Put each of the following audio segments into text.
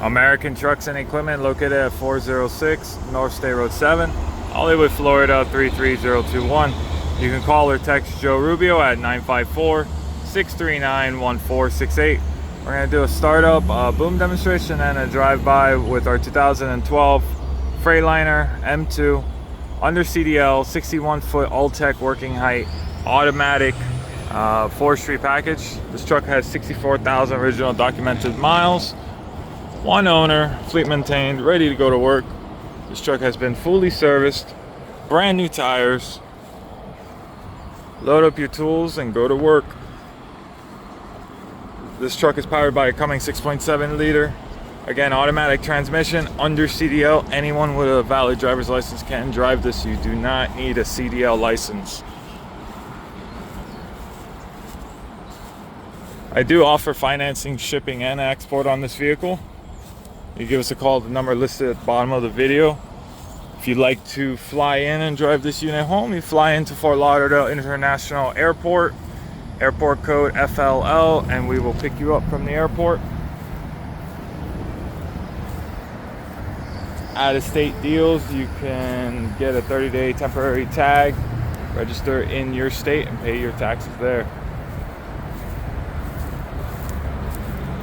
American Trucks and Equipment, located at 406 North State Road 7, Hollywood, Florida 33021. You can call or text Joe Rubio at 954-639-1468. We're going to do a startup, boom demonstration, and a drive-by with our 2012 Freightliner M2 Undder-Cdl 61Ft Altec working height automatic forestry package. This truck has 64,000 original documented miles, one owner, fleet maintained, ready to go to work. This truck has been fully serviced, brand new tires. Load up your tools and go to work. This truck is powered by a Cummins 6.7 liter, again automatic transmission, Undder-Cdl. Anyone with a valid driver's license can drive this. You do not need a CDL license. I do offer financing, shipping, and export on this vehicle. You give us a call at the number listed at the bottom of the video. If you'd like to fly in and drive this unit home, you fly into Fort Lauderdale International Airport, airport code FLL, and we will pick you up from the airport. Out-of-state deals, you can get a 30-day temporary tag, register in your state, and pay your taxes there.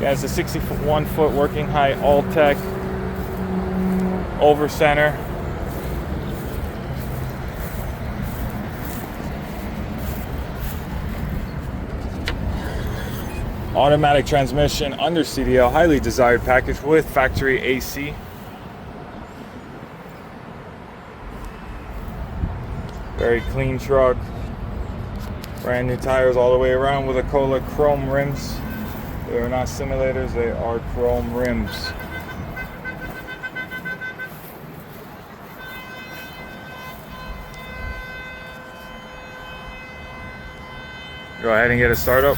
Yeah, it's a 61-foot working height Altec over center. Automatic transmission, Undder-Cdl, highly desired package with factory AC. Very clean truck. Brand new tires all the way around with Acola chrome rims. They are not simulators, they are chrome rims. Go ahead and get a startup.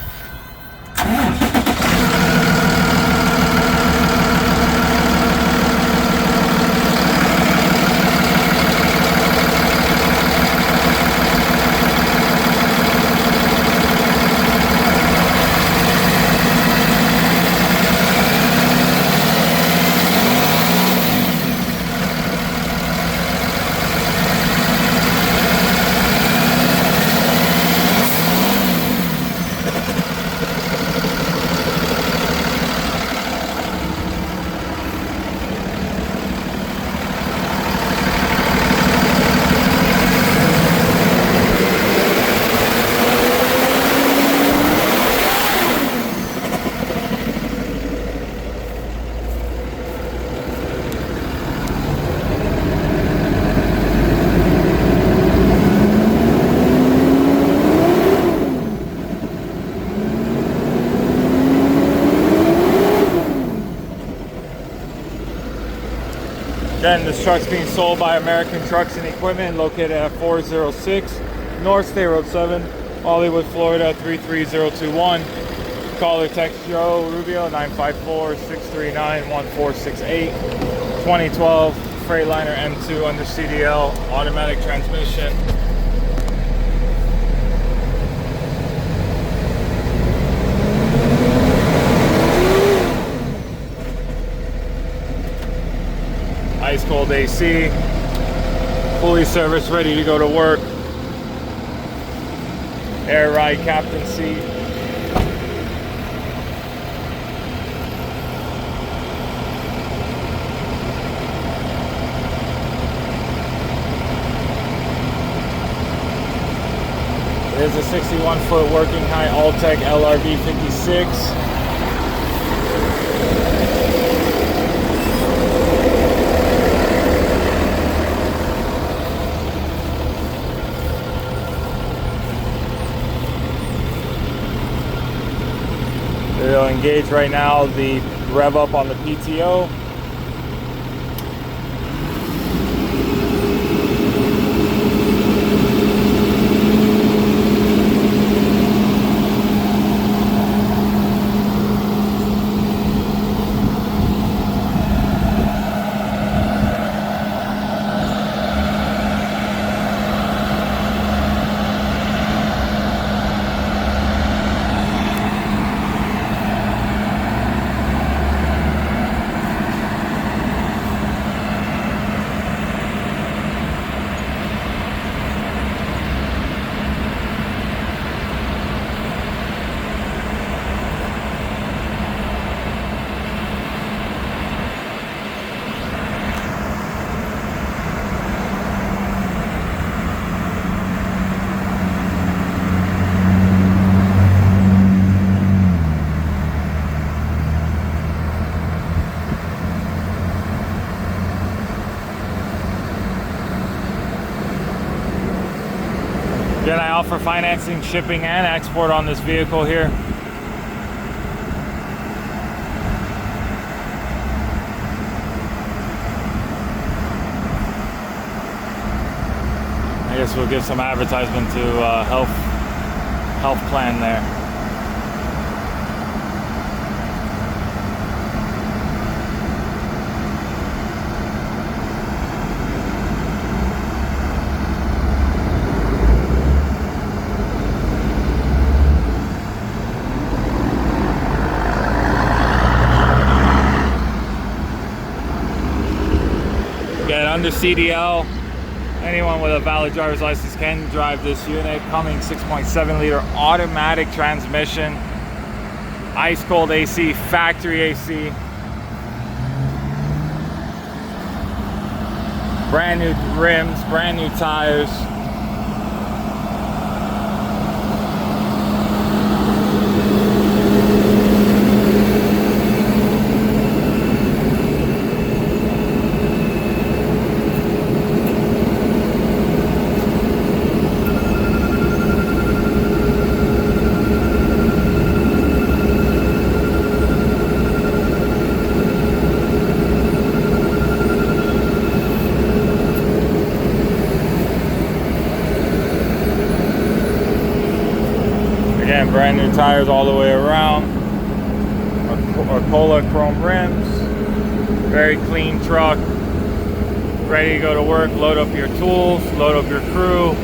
Again, this truck's being sold by American Trucks and Equipment, located at 406 North State Road 7, Hollywood, Florida 33021. Call or text Joe Rubio 954-639-1468. 2012 Freightliner M2 Undder-Cdl automatic transmission. Ice cold AC, fully serviced, ready to go to work. Air ride captain seat. It is a 61-foot working height Altec Lrv56. It'll engage right now the rev up on the PTO. Again, I offer financing, shipping, and export on this vehicle here. I guess we'll give some advertisement to health plan there. Again, Undder-Cdl. Anyone with a valid driver's license can drive this unit. Cummins 6.7 liter automatic transmission, ice cold AC, factory AC, brand new rims, brand new tires. Again, brand new tires all the way around. Our Cola chrome rims. Very clean truck. Ready to go to work, load up your tools, load up your crew.